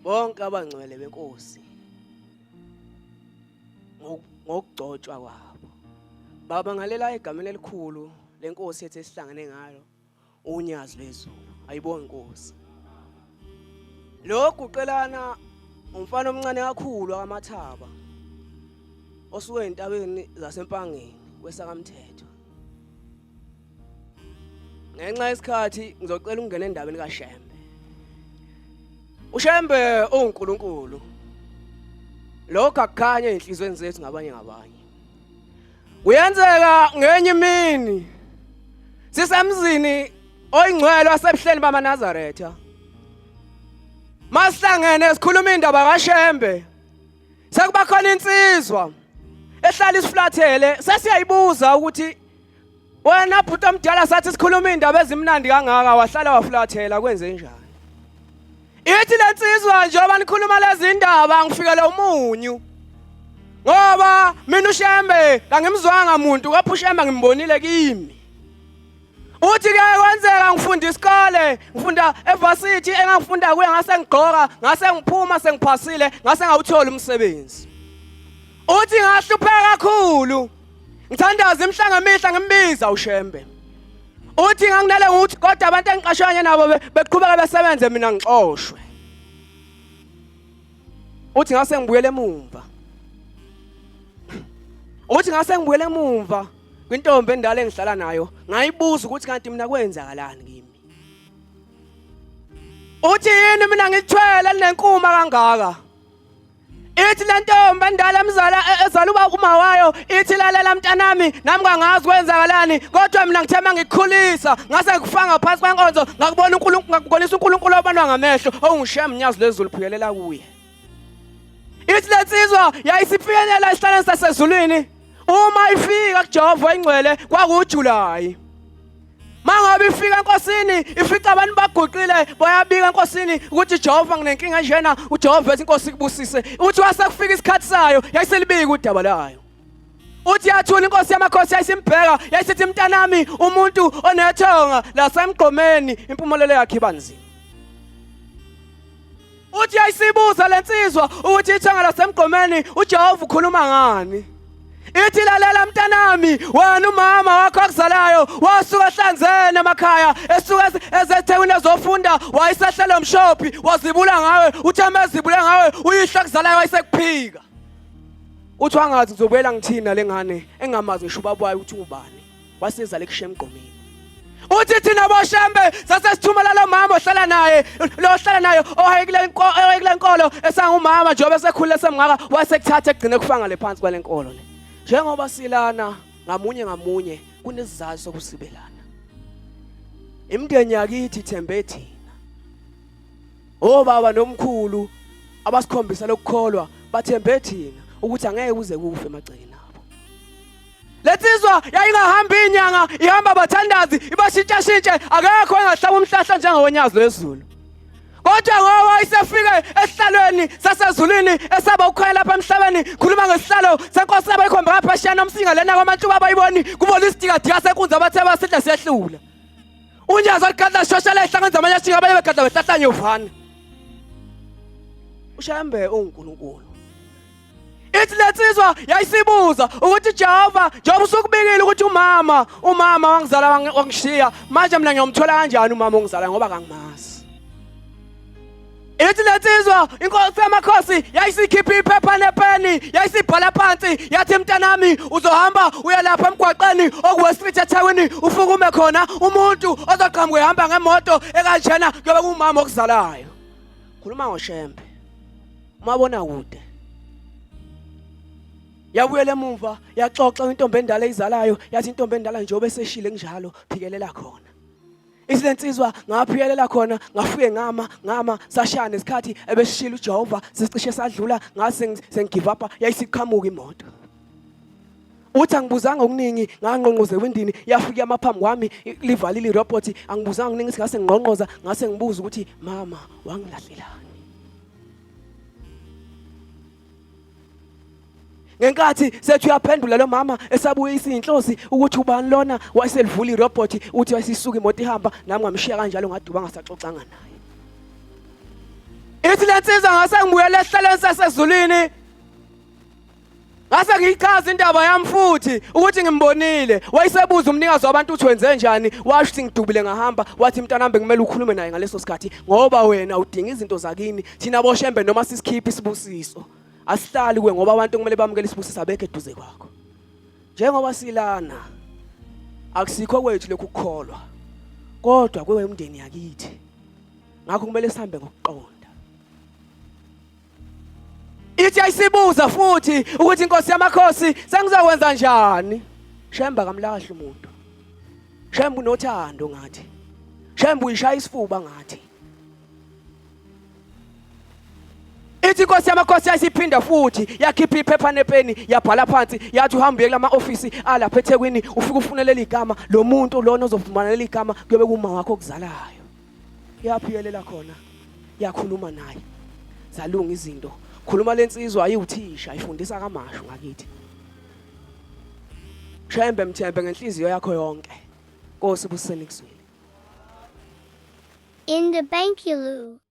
bonke abangcwele benkosi ngokugcotshwa kwabo baba ngalela igameni elikhulu lenkosi yethu esihlangane ngalo unyazi lwezulu ayibonge inkosi lokhu uqelana umfana omncane kakhulu akamathaba osuke entabeni zasempangeni kwesakamthetho ngenxa yesikhathi ngizocela ukungena endabeni kaShembe uShembe uNkulunkulu lokho akukhanya enhlizweni zethu ngabanye kuyenzeka ngenye imini sisemzini oyingcwele wasebuhleni bamaNazaretha masihlangene sikhuluma indaba kaShembe sekuba khona insizwa ehlala isiflathele sesiyayibuza ukuthi wena bhuti omdala sathi sikhuluma indaba ezimnandi kangaka wahlala waflathela kwenze njani ithi lensizwa njengoba nikhuluma lezi ndaba ngifikele umunyu ngoba mina uShembe angimzwanga umuntu kapha uShembe ngimbonile kimi uthi ke kwenzeka ngifunda isikole ngifunda evarsity engangifunda kuye ngase ngigqoka ngase ngiphuma sengiphasile ngase ngawuthola umsebenzi uthi ngahlupheka kakhulu ngithandaza imhlanga emihla ngimbiza uShembe uthi nganginale ukuthi kodwa abantu engiqashanye nabo beqhubeka besebenze mina ngixoshwe uthi ngase ngibuyele emuva uthi ngase ngibuyele emuva kwintombi endala engihlala nayo ngayibuza ukuthi kanti mina kwenzakalani kimi uthi yini mina ngithwele nenkuma kangaka ithi le ntombi endala ezala uba uma wayo ithi lalela mntanami nami kangazi kwenzakalani kodwa mina ngithema ngikukhulisa ngase ngikufanga phansi kwenkonzo ngakubona uNkulunkulu ngakubonisa uNkulunkulu obanwa ngamehlo ongishiya mnyazi lezulu phikelela kuye ithi lensizwa yayisifinyela esihlaleni sasezulwini uma ifika kuJehova ingcwele kwakuJulayi mangabe ifika enkosini ifica abantu baguqile bayabika enkosini ukuthi Jehova nginenkinga njena uJehova ethi inkosi kubusise uthi wasekufika isikhathi sayo yayiselibika udaba layo uthi yathula inkosi yamakhosi yayisimbheka yayisithi mntanami umuntu onethonga lasemgqomeni impumelelo yakhe ibanzima uthi yayisibuza lensizwa ukuthi ithonga lasemgqomeni uJehova ukhuluma ngani ithi lalela mntanami wena umama wakho akuzalayo wasuka ehlanzene emakhaya esuka ezethekwini ezofunda wayisahlala umshophi wazibula ngawe uthi amezibule ngawe uyihla kuzalayo wayisekuphika uthi wangathi ngizobuyela ngithina lengane engamazi ngisho ubaba wayo uthi ubani wasiza lekusheMgqomeni uthi thina boShembe sasesithumela lo mama ohlala naye lo ohlala nayo oyekule inkolo esangumama njengoba esekhulile semngaka wasekuthatha egcine kufanga le phansi kwale nkolo le njengoba silana ngamunye kunesizathu sokusibelana imndeni yakithi ithembe thina obaba nomkhulu abasikhombisa lokukholwa bathembe thina ukuthi angeke kuze kufe emagcekeni abo letsizwa yayingahambi inyanga ihamba abathandazi ibashintshashintshe akekho engahlaba umhlahla njengawonyazi lwezulu kodwa ngoba isefike esihlalweni sasezulwini esaba ukukhaya lapha emhlabeni khuluma ngesihlalo senkosi abayikhomba ngaphesheya nomsinga lena kwamantuba abayiboni kubona isidikadika senkunzi abathe basidla siyehlula unyazo ligadla shoshela ihlangenza amanyashinga abaye begadla behlahlanye uvana uShembe uNkulunkulu ithi letsizwa yayisibuza ukuthi Jehova njengoba usukubikile ukuthi umama wangizala wangishiya manje mina ngiyomthola kanjani umama ongizala ngoba kangimazi ithi letsizwa inkosi yamakhosi yayisikhipha iphepha nepeni yayisibhala phansi yathi mntanami uzohamba uya lapha emgwaqeni okuweStreet eThekwini ufukume khona umuntu ozoqhamuka ehamba ngemoto ekanjena kuyobe kumama okuzalayo khuluma ngoShembe umabona kude yabuyela emuva yaxoxa intombi endala ezalayo yathi intombi endala njengoba eseshile njalo phikelela khona Isilensizwa ngaphiyelela khona ngafike ngama sashaya nesikhathi ebeshila uJehova sicishe sadlula ngase sengigive up yayisiqhamuka imoto uthi angibuzanga okuningi ngangqonqoze wendini yafika amaphambi kwami livalile irobot angibuzanga okuningi singase ngqonqoza ngase ngibuza ukuthi mama wangilahlelani ngenkathi sethu yaphendula lo mama esabuyisa inhlosi ukuthi ubani lona waselivula irobot uthi wayisisuka imoto ihamba nami ngamshiya kanjalo ngaduba ngasaxoxanga naye ithi lensizwa ngase ngibuyele esihlalweni sasezulwini ngase ngiyichaza indaba yami futhi ukuthi ngimbonile wayesebuza umnikazi wabantu uthi wenze njani washo ukuthi ngidubile ngahamba wathi mntanami ngimele ukhulume naye ngaleso sikhathi ngoba wena udinga izinto zakini thina boshembe noma sisikhipha isibusiso asihlali kuwe ngoba abantu kumele bamukele isibusiso abekho eduze kwakho njengoba silana akusikho kwethu lokhu kukholwa kodwa kwewe umndeni yakithi ngakho kumele sihambe ngokuqonda ithi ayisibuza futhi ukuthi inkosi yamakhosi sengizokwenza njani shemba kamlahle umuntu shemba unothando ngathi shemba uyishaya isifuba ngathi ithi inkosi yamakhosi yasiphinda futhi yakhipha iphepha nepeni yabhala phansi yathi uhambe kulama office alapha eThekwini ufike ufunele igama lo muntu lona ozovumanela igama kuyobe kuma wakho okuzalayo yaphiyelela khona yakhuluma naye zalunga izinto khuluma lensizwa ayiwuthisha ayifundisa kamasho ngakithi shembe mthembe ngenhliziyo yakho yonke Nkosi buseni kuzwile In the Bankulu.